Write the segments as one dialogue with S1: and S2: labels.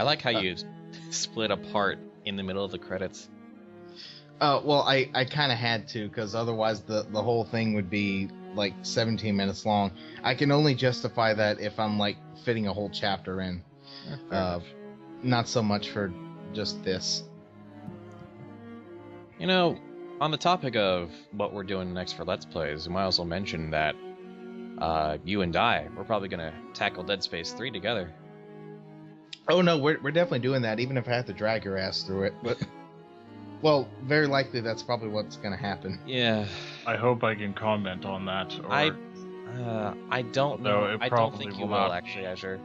S1: I like how you split apart in the middle of the credits.
S2: Well, I kind of had to, because otherwise the whole thing would be like 17 minutes long. I can only justify that if I'm like fitting a whole chapter in. Not so much for just this.
S1: You know, on the topic of what we're doing next for Let's Plays, we might as well mention that you and we're probably going to tackle Dead Space 3 together.
S2: Oh no, we're definitely doing that, even if I have to drag your ass through it. But well, very likely that's probably what's going to happen.
S1: Yeah.
S3: I hope I can comment on that. Or
S1: I don't know. I don't think you will, actually,
S3: be.
S1: Azure.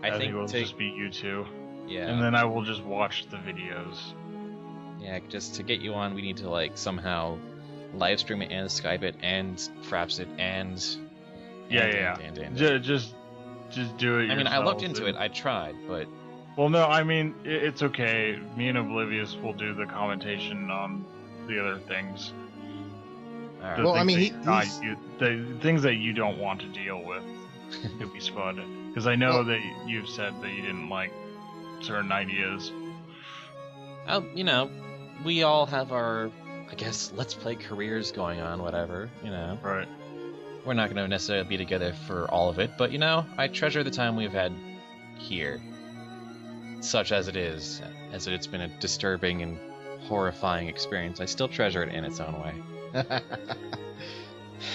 S3: I think it will just be you two.
S1: Yeah.
S3: And then I will just watch the videos.
S1: Yeah, just to get you on, we need to like somehow live stream it and Skype it and Fraps it and
S3: just do it.
S1: I mean, I looked into it. I tried, but
S3: well, no, I mean it's okay. Me and Oblivious will do the commentation on the other things.
S1: Right.
S3: Well, I mean, the things that you don't want to deal with could be spud. Because I know that you've said that you didn't like certain ideas.
S1: You know, we all have our, I guess, Let's Play careers going on, whatever, you know.
S3: Right.
S1: We're not going to necessarily be together for all of it, but, you know, I treasure the time we've had here. Such as it is, as it's been a disturbing and horrifying experience, I still treasure it in its own way.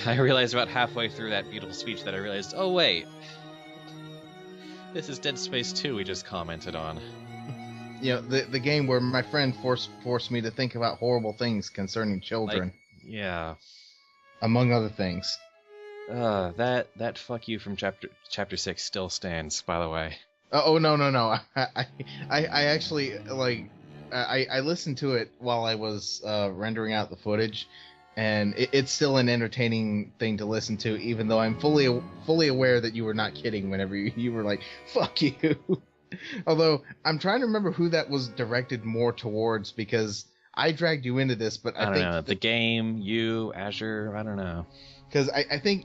S1: I realized about halfway through that beautiful speech that I realized, oh wait, this is Dead Space 2 we just commented on.
S2: You know, the game where my friend forced me to think about horrible things concerning children.
S1: Yeah.
S2: Among other things.
S1: That fuck you from chapter 6 still stands, by the way.
S2: Oh no. I actually like I listened to it while I was rendering out the footage, and it's still an entertaining thing to listen to, even though I'm fully aware that you were not kidding whenever you were like, fuck you. Although, I'm trying to remember who that was directed more towards, because I dragged you into this, but I think...
S1: know. The game, you, Azure, I don't know.
S2: Because I think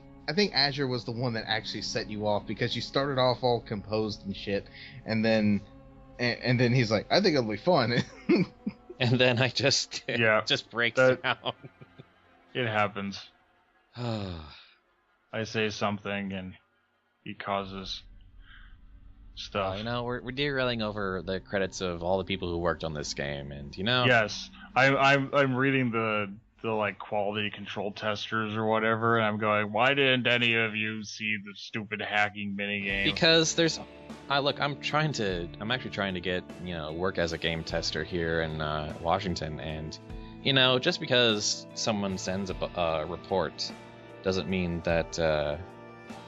S2: Azure was the one that actually set you off, because you started off all composed and shit, and then he's like, I think it'll be fun.
S1: And then I just breaks down.
S3: It happens. I say something and he causes stuff.
S1: You know, we're derailing over the credits of all the people who worked on this game, and you know.
S3: Yes, I'm reading the like quality control testers or whatever, and I'm going, why didn't any of you see the stupid hacking minigame?
S1: Because there's, look, I'm actually trying to get, you know, work as a game tester here in Washington, and you know, just because someone sends a report doesn't mean that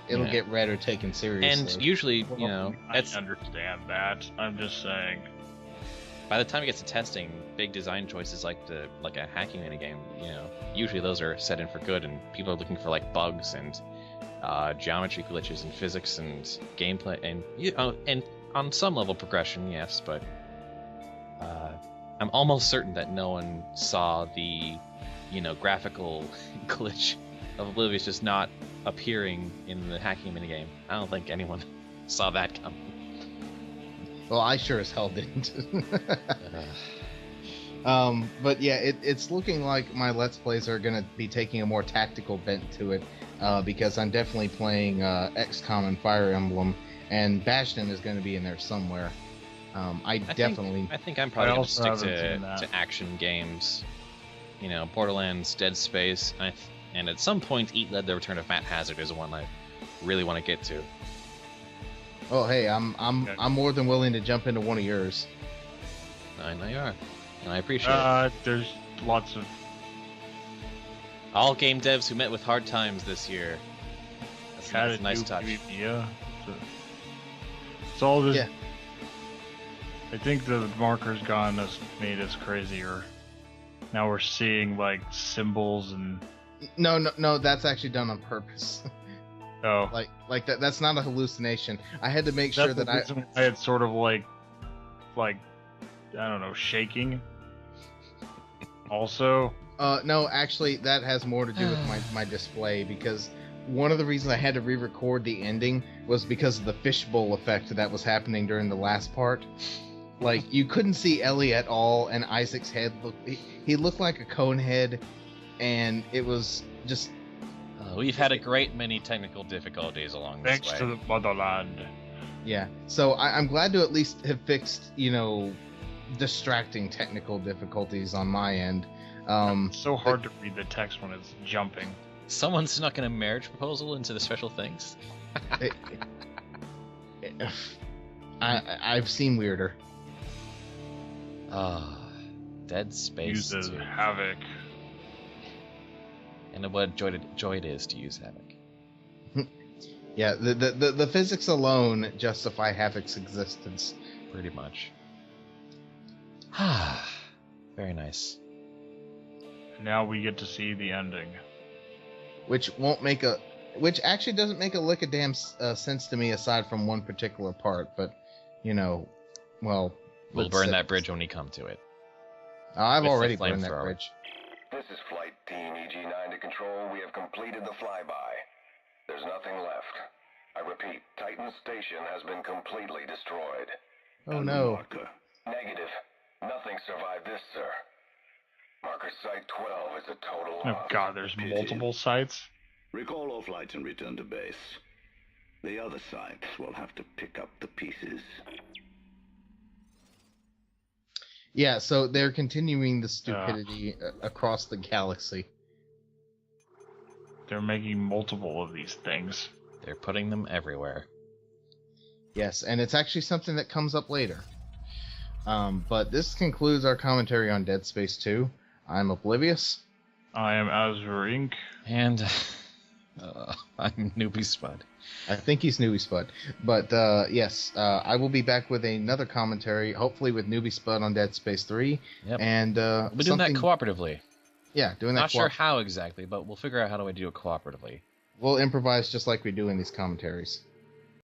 S2: it'll get read or taken seriously.
S1: And usually, you know,
S3: I understand that. I'm just saying.
S1: By the time it gets to testing, big design choices like a hacking minigame, you know, usually those are set in for good, and people are looking for like bugs and geometry glitches and physics and gameplay and and on some level progression, yes, but I'm almost certain that no one saw the, you know, graphical glitch of Oblivious just not appearing in the hacking minigame. I don't think anyone saw that coming.
S2: Well, I sure as hell didn't. But yeah, it's looking like my Let's Plays are going to be taking a more tactical bent to it, because I'm definitely playing XCOM and Fire Emblem, and Bastion is going to be in there somewhere. I think
S1: I'm probably going to stick to action games. You know, Borderlands, Dead Space, and at some point, Eat Led: The Return of Matt Hazard is one I really want to get to.
S2: Oh, hey, I'm more than willing to jump into one of yours.
S1: I know you are, and I appreciate it.
S3: There's lots of
S1: all game devs who met with hard times this year. That's a nice touch.
S3: Yeah, it's all just.
S2: Yeah.
S3: I think the marker's made us crazier. Now we're seeing like symbols and.
S2: No, that's actually done on purpose.
S3: Oh.
S2: Like that's not a hallucination. I had to make sure that
S3: I had sort of like I don't know, shaking. Also.
S2: No, actually that has more to do with my display, because one of the reasons I had to re-record the ending was because of the fishbowl effect that was happening during the last part. Like, you couldn't see Ellie at all, and Isaac's head he looked like a cone head, and it was just...
S1: We've had a great many technical difficulties along this way.
S3: Thanks to the motherland.
S2: Yeah, so I'm glad to at least have fixed, distracting technical difficulties on my end.
S3: It's so hard to read the text when it's jumping.
S1: Someone snuck in a marriage proposal into the special things?
S2: I've seen weirder.
S1: Dead Space
S3: Uses
S1: 2.
S3: Havoc.
S1: And what joy it is to use Havoc.
S2: Yeah, the physics alone justify Havoc's existence.
S1: Pretty much. Very nice.
S3: Now we get to see the ending.
S2: Which actually doesn't make a lick of damn sense to me aside from one particular part, but, well...
S1: We'll burn that bridge when we come to it.
S2: I've
S1: With
S2: already
S1: the
S2: burned that
S1: flamethrower.
S2: bridge.
S4: This is Flight Team EG9 to Control. We have completed the flyby. There's nothing left. I repeat, Titan Station has been completely destroyed.
S2: Oh no.
S4: Negative. Nothing survived this, sir. Marker Site 12 is a total
S3: Oh
S4: loss.
S3: god, there's multiple sites?
S5: Recall all flights and return to base. The other sites will have to pick up the pieces.
S2: Yeah, so they're continuing the stupidity across the galaxy.
S3: They're making multiple of these things.
S1: They're putting them everywhere.
S2: Yes, and it's actually something that comes up later. But this concludes our commentary on Dead Space 2. I'm Oblivious.
S3: I am Azure Inc.
S1: And I'm Newbie Spud.
S2: I think he's Newbie Spud. But yes, I will be back with another commentary, hopefully with Newbie Spud on Dead Space 3.
S1: Yep.
S2: And
S1: We'll be doing that cooperatively.
S2: Yeah, doing that.
S1: Not sure how exactly, but we'll figure out how do I do it cooperatively.
S2: We'll improvise just like we do in these commentaries.